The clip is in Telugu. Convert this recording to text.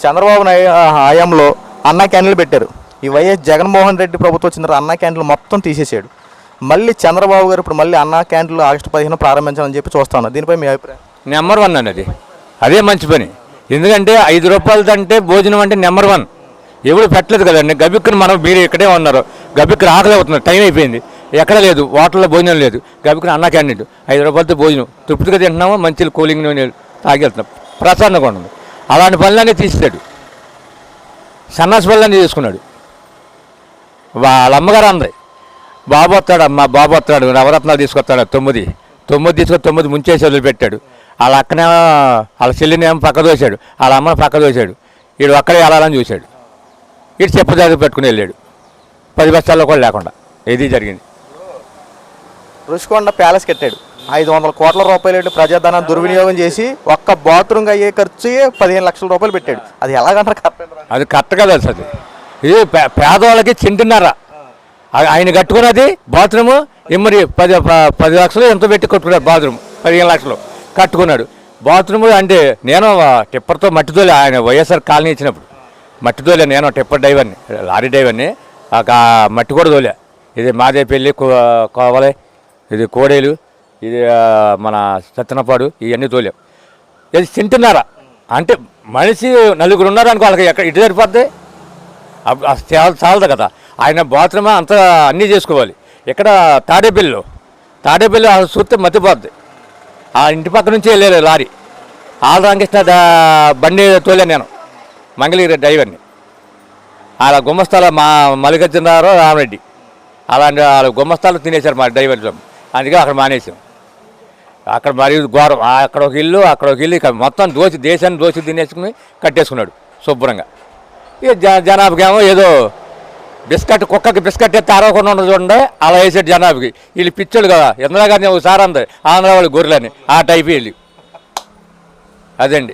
చంద్రబాబు నాయుడు హయాంలో అన్నా క్యాంటీన్లు పెట్టారు. ఈ వైఎస్ జగన్మోహన్ రెడ్డి ప్రభుత్వం వచ్చిన తర్వాత అన్నా క్యాంటీన్లు మొత్తం తీసేసాడు. మళ్ళీ చంద్రబాబు గారు ఇప్పుడు మళ్ళీ అన్నా క్యాంటీన్లు ఆగస్టు 15 ప్రారంభించాలని చెప్పి చూస్తాను. దీనిపై మీ అభిప్రాయం? నెంబర్ 1 అన్నది అదే మంచి పని. ఎందుకంటే 5 రూపాయలు అంటే భోజనం అంటే నెంబర్ 1. ఎవరు పెట్టలేదు కదండి. గబిక్కుని మనం మీరు ఇక్కడే ఉన్నారు, గబిక్కుని ఆకలి అవుతున్నారు, టైం అయిపోయింది, ఎక్కడ లేదు, హోటల్లో భోజనం లేదు, గబిక్కుని అన్నా క్యాంటీన్ 5 రూపాయలతో భోజనం తృప్తిగా తింటున్నాము, మంచి కూలింగ్ నీళ్ళు తాగి వెళ్తున్నాం, ప్రశాంతంగా ఉండదు. అలాంటి పనులన్నీ తీసాడు, సన్నాసి పనులన్నీ చేసుకున్నాడు. వాళ్ళ అమ్మగారు అంది బాబు వస్తాడు, అమ్మ బాబు వస్తాడు, నవరత్నాలు తీసుకొస్తాడు, 9 తీసుకొని 9 ముంచేసి వదిలిపెట్టాడు. వాళ్ళ అక్కనే వాళ్ళ చెల్లిని ఏమో పక్క దోశాడు, వాళ్ళ అమ్మని పక్క దోశాడు. వీడు అక్కడే వెళ్ళాలని చూశాడు. వీడు చెప్పదాకా పెట్టుకుని వెళ్ళాడు, 10 బస్తాల్లో కూడా లేకుండా. ఇది జరిగింది. రుషికొండ ప్యాలెస్ కట్టాడు, 500 కోట్ల రూపాయలు ప్రజాధనాన్ని దుర్వినియోగం చేసి ఒక్క బాత్రూమ్కి అయ్యే ఖర్చు 15 లక్షల రూపాయలు పెట్టాడు. అది ఎలాగంటారు? అది కరెక్ట్ కదా అసలు. ఇది పేదవాళ్ళకి చింటున్నారా. ఆయన కట్టుకున్నది బాత్రూము మరి 10 లక్షలు ఎంత పెట్టి కట్టుకున్నాడు. బాత్రూమ్ 15 లక్షలు కట్టుకున్నాడు. బాత్రూమ్ అంటే నేను టిప్పర్తో మట్టి తోలే, ఆయన వైఎస్ఆర్ కాలనీ ఇచ్చినప్పుడు మట్టి తోలే. నేను టిప్పర్ డ్రైవర్ని, లారీ డ్రైవర్ని, మట్టి కూడా తోలే. ఇది మాదేపల్లి, కోవలే, ఇది కోడేలు, ఇది మన సత్తెనపాడు, ఇవన్నీ తోలేం. ఇది తింటున్నారా అంటే మనిషి 4 ఉన్నారు అనుకో, వాళ్ళకి ఎక్కడ ఇటు సరిపోద్ది, చాలదు కదా. ఆయన బాత్రూమ్ అంతా అన్నీ చేసుకోవాలి. ఇక్కడ తాడేపల్లిలో చూస్తే మతిపోద్ది. ఆ ఇంటి పక్క నుంచి వెళ్ళారు లారీ. ఆల్ రామకృష్ణ బండి తోలే నేను, మంగళగిరి డ్రైవర్ని. అలా గుమ్మస్తాల మా మల్లికార్జునరావు, రామరెడ్డి అలాంటి వాళ్ళ గుమ్మస్తాలు తినేశారు మా డ్రైవర్. అందుకే అక్కడ మానేసాం. అక్కడ మరి ఘోరం. అక్కడ ఒక ఇల్లు, అక్కడ ఒక ఇల్లు, ఇక్కడ మొత్తం దేశాన్ని దోచి తినేసుకుని కట్టేసుకున్నాడు శుభ్రంగా. ఇక జనాభాకేమో ఏదో బిస్కెట్, కుక్కకి బిస్కెట్ ఎత్తే అరవకుండా ఉండదు చూడండి, అలా వేసాడు జనాభాకి. వీళ్ళు పిచ్చోళ్ళు కదా. ఇందిరాగాంధీ ఒకసారి అంది ఆంధ్ర వాళ్ళు గొర్రెలని, ఆ టైప్ వెళ్ళి. అదండి.